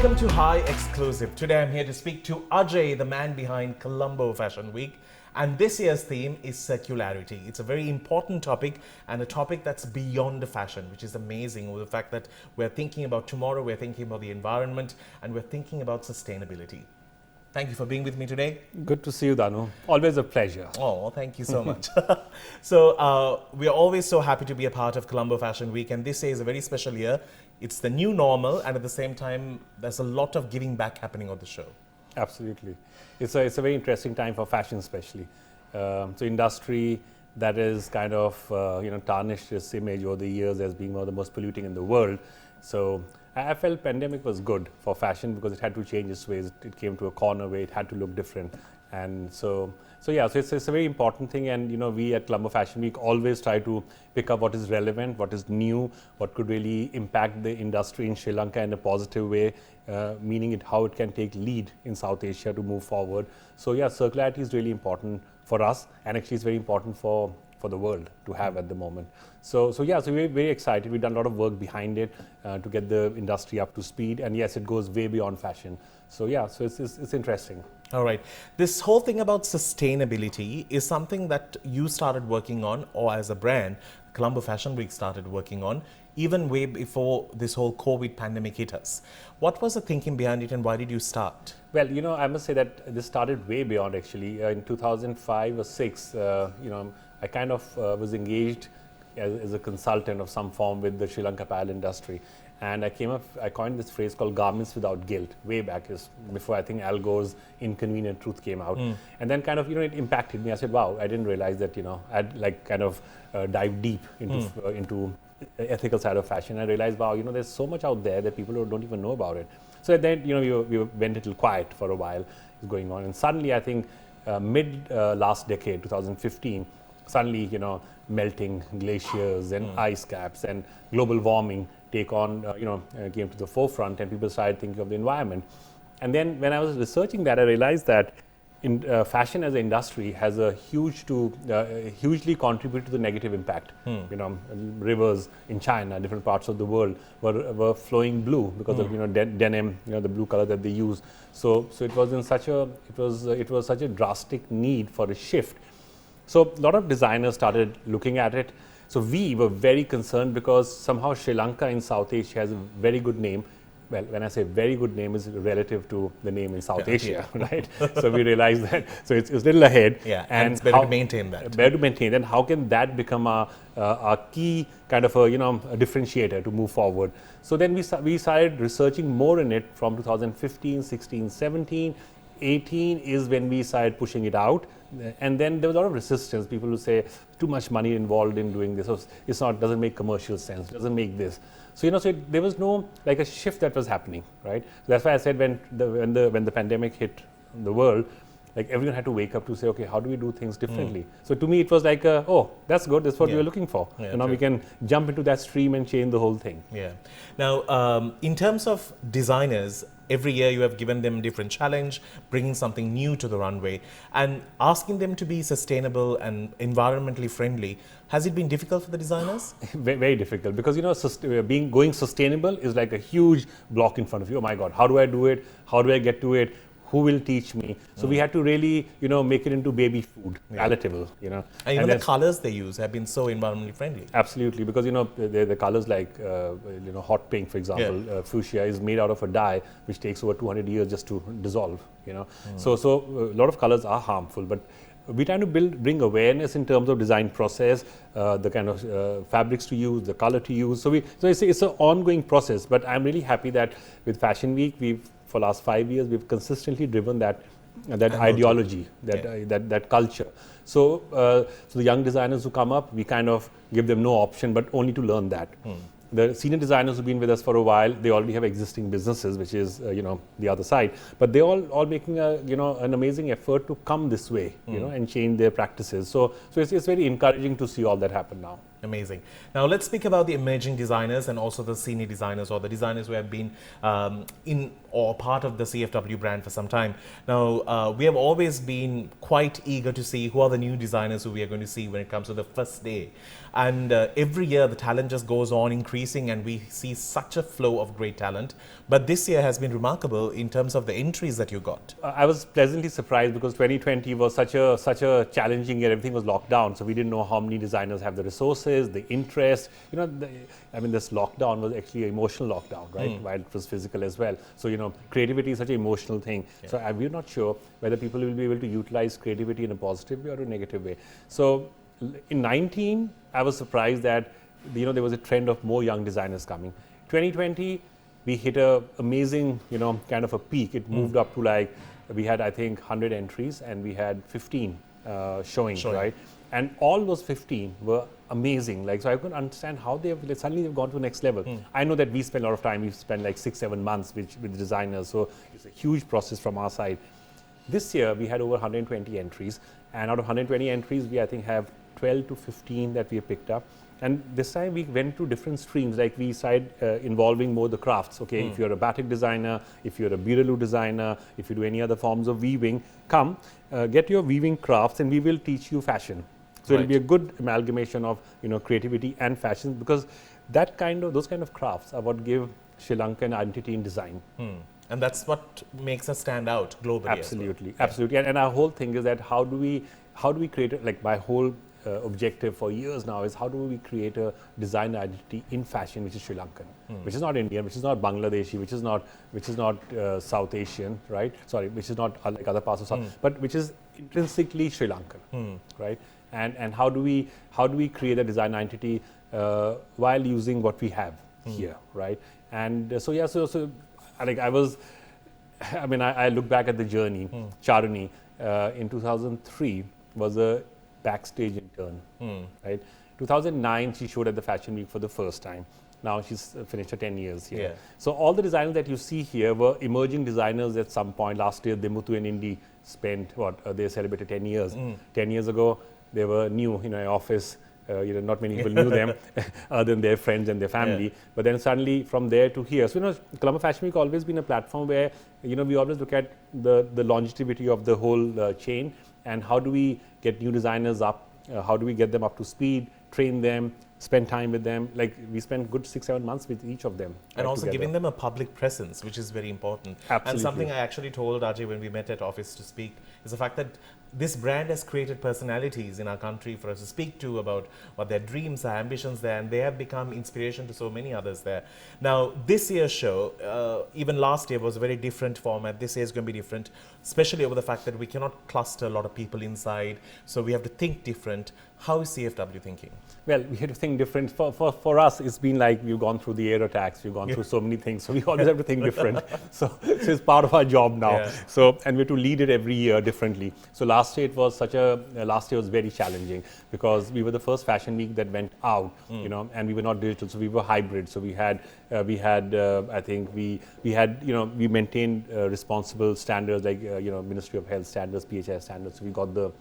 Welcome to Hi Exclusive. Today I'm here to speak to Ajay, the man behind Colombo Fashion Week. And this year's theme is circularity. It's a very important topic and a topic that's beyond fashion, which is amazing. With the fact that we're thinking about tomorrow, we're thinking about the environment, and we're thinking about sustainability. Thank you for being with me today. Good to see you, Danu. Always a pleasure. Oh, thank you so much. So we are always so happy to be a part of Colombo Fashion Week, and this year is a very special year. It's the new normal, and at the same time, there's a lot of giving back happening on the show. Absolutely. It's a very interesting time for fashion, especially. So industry that is kind of tarnished its image over the years as being one of the most polluting in the world. So I felt pandemic was good for fashion because it had to change its ways. It came to a corner where it had to look different. And so it's a very important thing. And we at Colombo Fashion Week always try to pick up what is relevant, what is new, what could really impact the industry in Sri Lanka in a positive way, meaning how it can take lead in South Asia to move forward. So circularity is really important for us, and actually it's very important for the world to have at the moment. So we're very excited. We've done a lot of work behind it to get the industry up to speed. And yes, it goes way beyond fashion. So it's interesting. All right. This whole thing about sustainability is something that you started working on, or as a brand, Colombo Fashion Week started working on, even way before this whole COVID pandemic hit us. What was the thinking behind it, and why did you start? Well, I must say that this started way beyond actually. In 2005 or 6, I kind of was engaged as a consultant of some form with the Sri Lanka apparel industry. And I coined this phrase called garments without guilt way back, before I think Al Gore's Inconvenient Truth came out. And then kind of, it impacted me. I said, wow, I didn't realize that, I'd like kind of dive deep into ethical side of fashion. I realized, wow, there's so much out there that people don't even know about it. So then, we went a little quiet for a while going on. And suddenly, I think mid last decade, 2015, suddenly, melting glaciers and ice caps and global warming came to the forefront, and people started thinking of the environment. And then when I was researching that, I realized that fashion as an industry has hugely contributed to the negative impact. Rivers in China, different parts of the world were flowing blue because of denim, the blue color that they use. So it was such a drastic need for a shift. So a lot of designers started looking at it. So we were very concerned because somehow Sri Lanka in South Asia has a very good name. Well, when I say very good name, is relative to the name in South Asia, right? So we realized that. So it's a little ahead. Yeah, and it's better to maintain that. Better to maintain. Then how can that become a key kind of a differentiator to move forward? So then we started researching more in it from 2015, 16, 17. 18 is when we started pushing it out, and then there was a lot of resistance. People would say too much money involved in doing this, or doesn't make commercial sense, doesn't make this. So there was no like a shift that was happening, right? So that's why I said when the pandemic hit the world, like everyone had to wake up to say, okay, how do we do things differently? So to me, it was like, oh, that's good. That's what we were looking for. Yeah, and now we can jump into that stream and change the whole thing. Yeah. Now, in terms of designers, every year you have given them different challenge, bringing something new to the runway, and asking them to be sustainable and environmentally friendly. Has it been difficult for the designers? Very, very difficult, because going sustainable is like a huge block in front of you. Oh my God, how do I do it? How do I get to it? Who will teach me? So we had to really, make it into baby food, palatable, And even the colors they use have been so environmentally friendly. Absolutely, because, the colors like, hot pink, for example, fuchsia is made out of a dye which takes over 200 years just to dissolve, So a lot of colors are harmful, but we're trying to bring awareness in terms of design process, the kind of fabrics to use, the color to use. So it's an ongoing process, but I'm really happy that with Fashion Week, for last 5 years, we've consistently driven that ideology, that culture. So the young designers who come up, we kind of give them no option, but only to learn that. The senior designers who've been with us for a while, they already have existing businesses, which is the other side. But they all making an amazing effort to come this way, and change their practices. So it's very encouraging to see all that happen now. Amazing. Now let's speak about the emerging designers and also the senior designers, or the designers who have been in or part of the CFW brand for some time. Now we have always been quite eager to see who are the new designers who we are going to see when it comes to the first day. And every year the talent just goes on increasing, and we see such a flow of great talent. But this year has been remarkable in terms of the entries that you got. I was pleasantly surprised because 2020 was such a challenging year. Everything was locked down, so we didn't know how many designers have the resources, the interest. This lockdown was actually an emotional lockdown, right? While it was physical as well. So creativity is such an emotional thing. Yeah. So we're not sure whether people will be able to utilize creativity in a positive way or a negative way. So in 19, I was surprised that there was a trend of more young designers coming. 2020, we hit a amazing kind of a peak. It moved up to we had I think 100 entries and we had 15 showing, right? And all those 15 were amazing. So I couldn't understand how suddenly they've gone to the next level. I know that we spend a lot of time. We spend 6-7 months with designers, so it's a huge process from our side. This year we had over 120 entries, and out of 120 entries, we I think have 12 to 15 that we have picked up. And this time we went to different streams, we started involving more the crafts. Okay, if you're a batik designer, if you're a birelu designer, if you do any other forms of weaving, come get your weaving crafts and we will teach you fashion. So it'll be a good amalgamation of creativity and fashion, because those kind of crafts are what give Sri Lankan identity in design. And that's what makes us stand out globally. Absolutely, absolutely. And our whole thing is that how do we create my whole objective for years now is how do we create a design identity in fashion which is Sri Lankan, which is not Indian, which is not Bangladeshi, which is not South Asian, right? Sorry, which is not like other parts of South, but which is intrinsically Sri Lankan, right? And how do we create a design identity while using what we have here, right? And I look back at the journey. Charuni in 2003 was a backstage intern, right? 2009 she showed at the Fashion Week for the first time. Now she's finished her 10 years here. Yeah. So all the designers that you see here were emerging designers at some point. Last year, Demutu and Indy spent they celebrated 10 years. 10 years ago, they were new in our office. Not many people knew them other than their friends and their family. Yeah. But then suddenly from there to here. So, Colombo Fashion Week always been a platform where, we always look at the longevity of the whole chain and how do we get new designers up, how do we get them up to speed, train them, spend time with them. We spent good 6-7 months with each of them. And also together. Giving them a public presence, which is very important. Absolutely. And something I actually told Ajay when we met at office to speak is the fact that this brand has created personalities in our country for us to speak to about what their dreams, their ambitions there, and they have become inspiration to so many others there. Now, this year's show, even last year was a very different format. This year is going to be different, especially over the fact that we cannot cluster a lot of people inside, so we have to think different. How is CFW thinking? Well, we have to think different. For us, it's been like we've gone through the air attacks, we've gone through so many things, so we always have to think different. So it's part of our job now. Yeah. So, and we have to lead it every year differently. So last year was very challenging because we were the first fashion week that went out, and we were not digital, so we were hybrid. So we maintained responsible standards like Ministry of Health standards, PHS standards. So we got the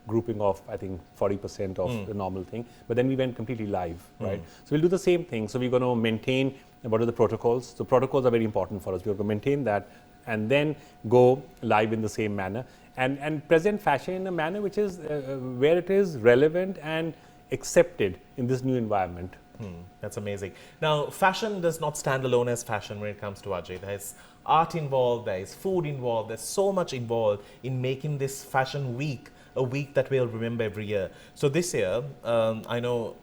grouping of, I think, 40% of the normal thing. But then we went completely live, right? So we'll do the same thing. So we're going to maintain what are the protocols. So protocols are very important for us. We're going to maintain that and then go live in the same manner and present fashion in a manner which is where it is relevant and accepted in this new environment. That's amazing. Now, fashion does not stand alone as fashion when it comes to Ajay. There's art involved, there is food involved, there's so much involved in making this fashion week a week that we'll remember every year. So this year, I know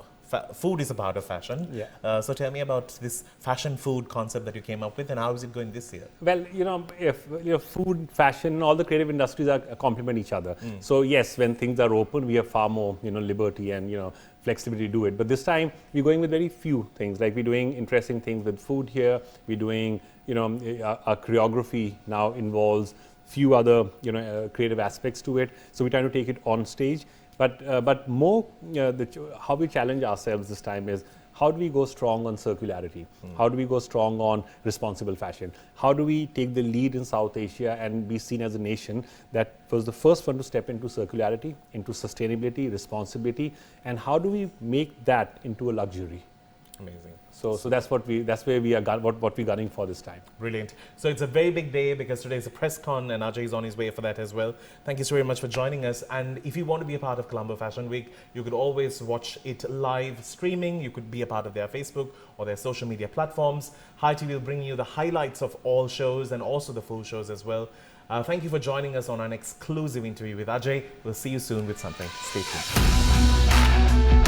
food is a part of fashion. Yeah. So tell me about this fashion food concept that you came up with, and how is it going this year? Well, if food, fashion, all the creative industries are complement each other. So yes, when things are open, we have far more liberty and flexibility to do it. But this time we're going with very few things. Like we're doing interesting things with food here. We're doing our choreography now involves few other creative aspects to it. So we're trying to take it on stage. But more, how we challenge ourselves this time is how do we go strong on circularity? How do we go strong on responsible fashion? How do we take the lead in South Asia and be seen as a nation that was the first one to step into circularity, into sustainability, responsibility, and how do we make that into a luxury? Amazing. So that's where we are what we're gunning for this time. Brilliant. So it's a very big day because today is a press con and Ajay is on his way for that as well. Thank you so very much for joining us. And if you want to be a part of Colombo Fashion Week, you could always watch it live streaming. You could be a part of their Facebook or their social media platforms. Hi TV will bring you the highlights of all shows and also the full shows as well. Thank you for joining us on an exclusive interview with Ajay. We'll see you soon with something. Stay tuned.